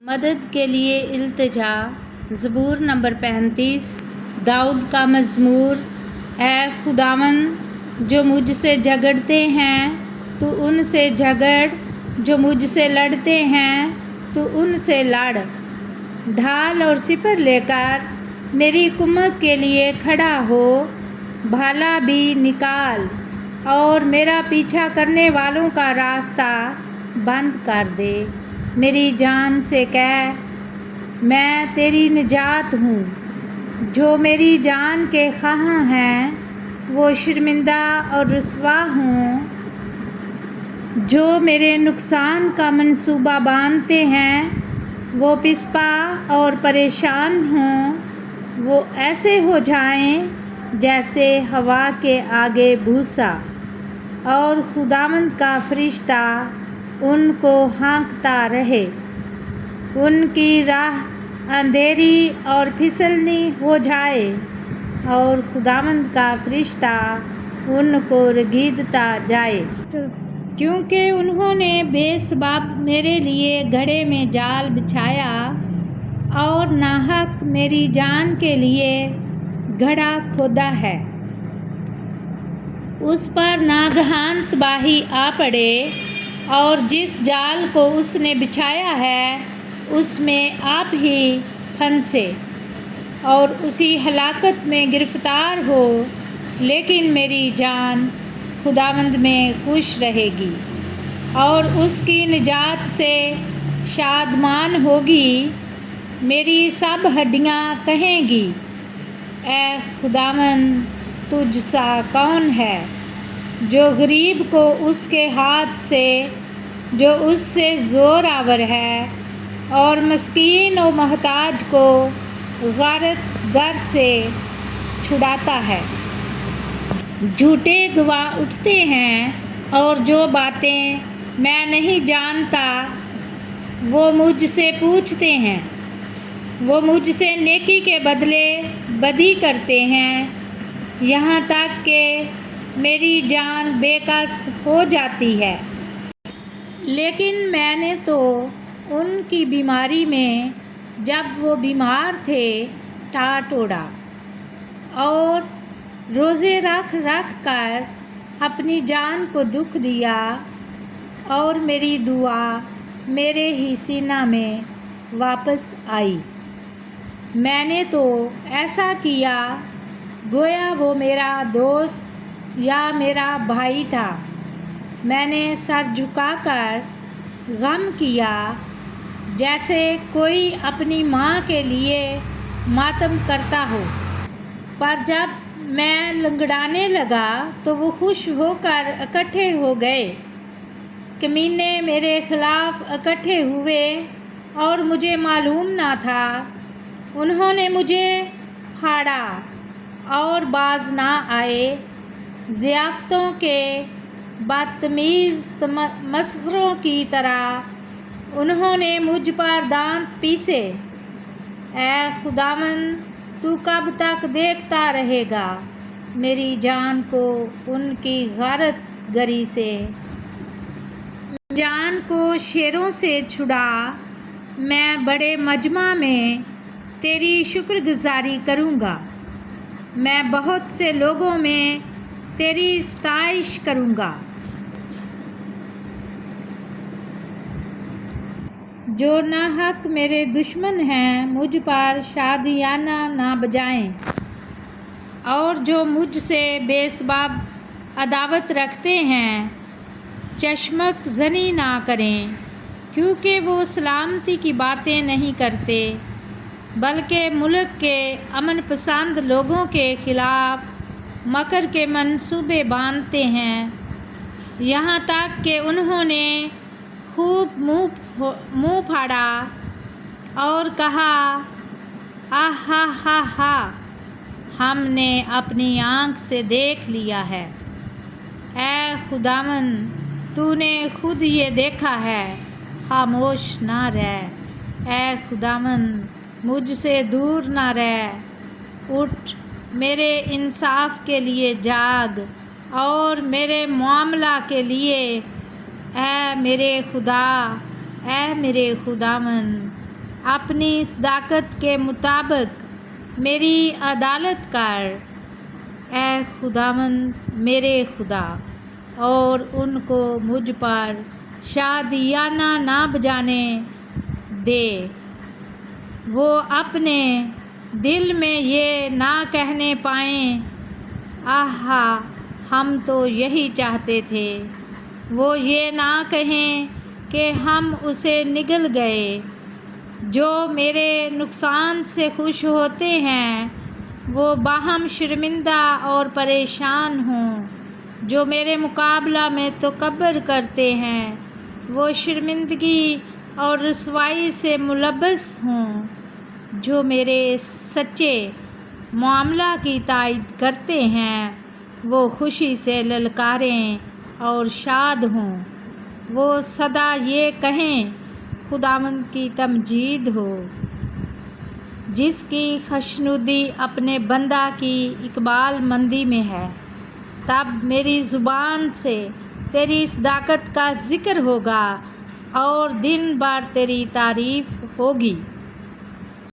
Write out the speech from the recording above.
مدد کے لیے التجا۔ زبور نمبر 35 داؤد کا مزمور۔ اے خداوند، جو مجھ سے جھگڑتے ہیں تو ان سے جھگڑ، جو مجھ سے لڑتے ہیں تو ان سے لڑ۔ ڈھال اور سپر لے کر میری کمک کے لیے کھڑا ہو، بھالا بھی نکال اور میرا پیچھا کرنے والوں کا راستہ بند کر دے۔ میری جان سے کہہ، میں تیری نجات ہوں۔ جو میری جان کے خواہاں ہیں وہ شرمندہ اور رسوا ہوں، جو میرے نقصان کا منصوبہ باندھتے ہیں وہ پسپا اور پریشان ہوں۔ وہ ایسے ہو جائیں جیسے ہوا کے آگے بھوسا، اور خداوند کا فرشتہ ان کو ہانکتا رہے۔ ان کی راہ اندھیری اور پھسلنی ہو جائے، اور خداوند کا فرشتہ ان کو رگیدتا جائے۔ کیونکہ انہوں نے بے سبب میرے لیے گڑھے میں جال بچھایا، اور ناحق میری جان کے لیے گڑھا کھودا ہے۔ اس پر ناگہان تباہی آ پڑے، اور جس جال کو اس نے بچھایا ہے اس میں آپ ہی پھنسے اور اسی ہلاکت میں گرفتار ہو۔ لیکن میری جان خداوند میں خوش رہے گی اور اس کی نجات سے شادمان ہوگی۔ میری سب ہڈیاں کہیں گی، اے خداوند، تجھ سا کون ہے؟ جو غریب کو اس کے ہاتھ سے، جو اس سے زور آور ہے، اور مسکین و محتاج کو غارت گر سے چھڑاتا ہے۔ جھوٹے گواہ اٹھتے ہیں اور جو باتیں میں نہیں جانتا وہ مجھ سے پوچھتے ہیں۔ وہ مجھ سے نیکی کے بدلے بدی کرتے ہیں، یہاں تک کہ میری جان بے کس ہو جاتی ہے۔ لیکن میں نے تو ان کی بیماری میں، جب وہ بیمار تھے، ٹاٹوڑا اور روزے رکھ رکھ کر اپنی جان کو دکھ دیا، اور میری دعا میرے ہی سینہ میں واپس آئی۔ میں نے تو ایسا کیا گویا وہ میرا دوست یا میرا بھائی تھا۔ میں نے سر جھکا کر غم کیا، جیسے کوئی اپنی ماں کے لیے ماتم کرتا ہو۔ پر جب میں لنگڑانے لگا تو وہ خوش ہو کر اکٹھے ہو گئے۔ کمینے میرے خلاف اکٹھے ہوئے اور مجھے معلوم نہ تھا۔ انہوں نے مجھے پھاڑا اور باز نہ آئے۔ ضیافتوں کے بدتمیز مسخروں کی طرح انہوں نے مجھ پر دانت پیسے۔ اے خداوند، تو کب تک دیکھتا رہے گا میری جان کو ان کی غارت گری سے؟ جان کو شیروں سے چھڑا۔ میں بڑے مجمع میں تیری شکر گزاری کروں گا، میں بہت سے لوگوں میں تیری ستائش کروں گا۔ جو ناحق میرے دشمن ہیں مجھ پر شادیانہ نہ بجائیں، اور جو مجھ سے بے سبب عداوت رکھتے ہیں چشمک زنی نہ کریں۔ کیونکہ وہ سلامتی کی باتیں نہیں کرتے، بلکہ ملک کے امن پسند لوگوں کے خلاف مکر کے منصوبے باندھتے ہیں۔ یہاں تک کہ انہوں نے خوب منہ پھاڑا اور کہا، آہ ہا ہا ہا، ہم نے اپنی آنکھ سے دیکھ لیا ہے۔ اے خداوند، تو نے خود یہ دیکھا ہے، خاموش نہ رہ۔ اے خداوند، مجھ سے دور نہ رہ۔ اٹھ، میرے انصاف کے لیے جاگ اور میرے معاملہ کے لیے، اے میرے خدا، اے میرے خداوند۔ اپنی صداقت کے مطابق میری عدالت کر، اے خداوند میرے خدا، اور ان کو مجھ پر شادیانہ نہ بجانے دے۔ وہ اپنے دل میں یہ نہ کہنے پائیں، آہا ہم تو یہی چاہتے تھے۔ وہ یہ نہ کہیں کہ ہم اسے نگل گئے۔ جو میرے نقصان سے خوش ہوتے ہیں وہ باہم شرمندہ اور پریشان ہوں۔ جو میرے مقابلہ میں تکبر کرتے ہیں وہ شرمندگی اور رسوائی سے ملبس ہوں۔ جو میرے سچے معاملہ کی تائید کرتے ہیں وہ خوشی سے للکاریں اور شاد ہوں۔ وہ سدا یہ کہیں، خداوند کی تمجید ہو۔ جس کی خوشنودی اپنے بندہ کی اقبال مندی میں ہے، تب میری زبان سے تیری صداقت کا ذکر ہوگا اور دن بھر تیری تعریف ہوگی۔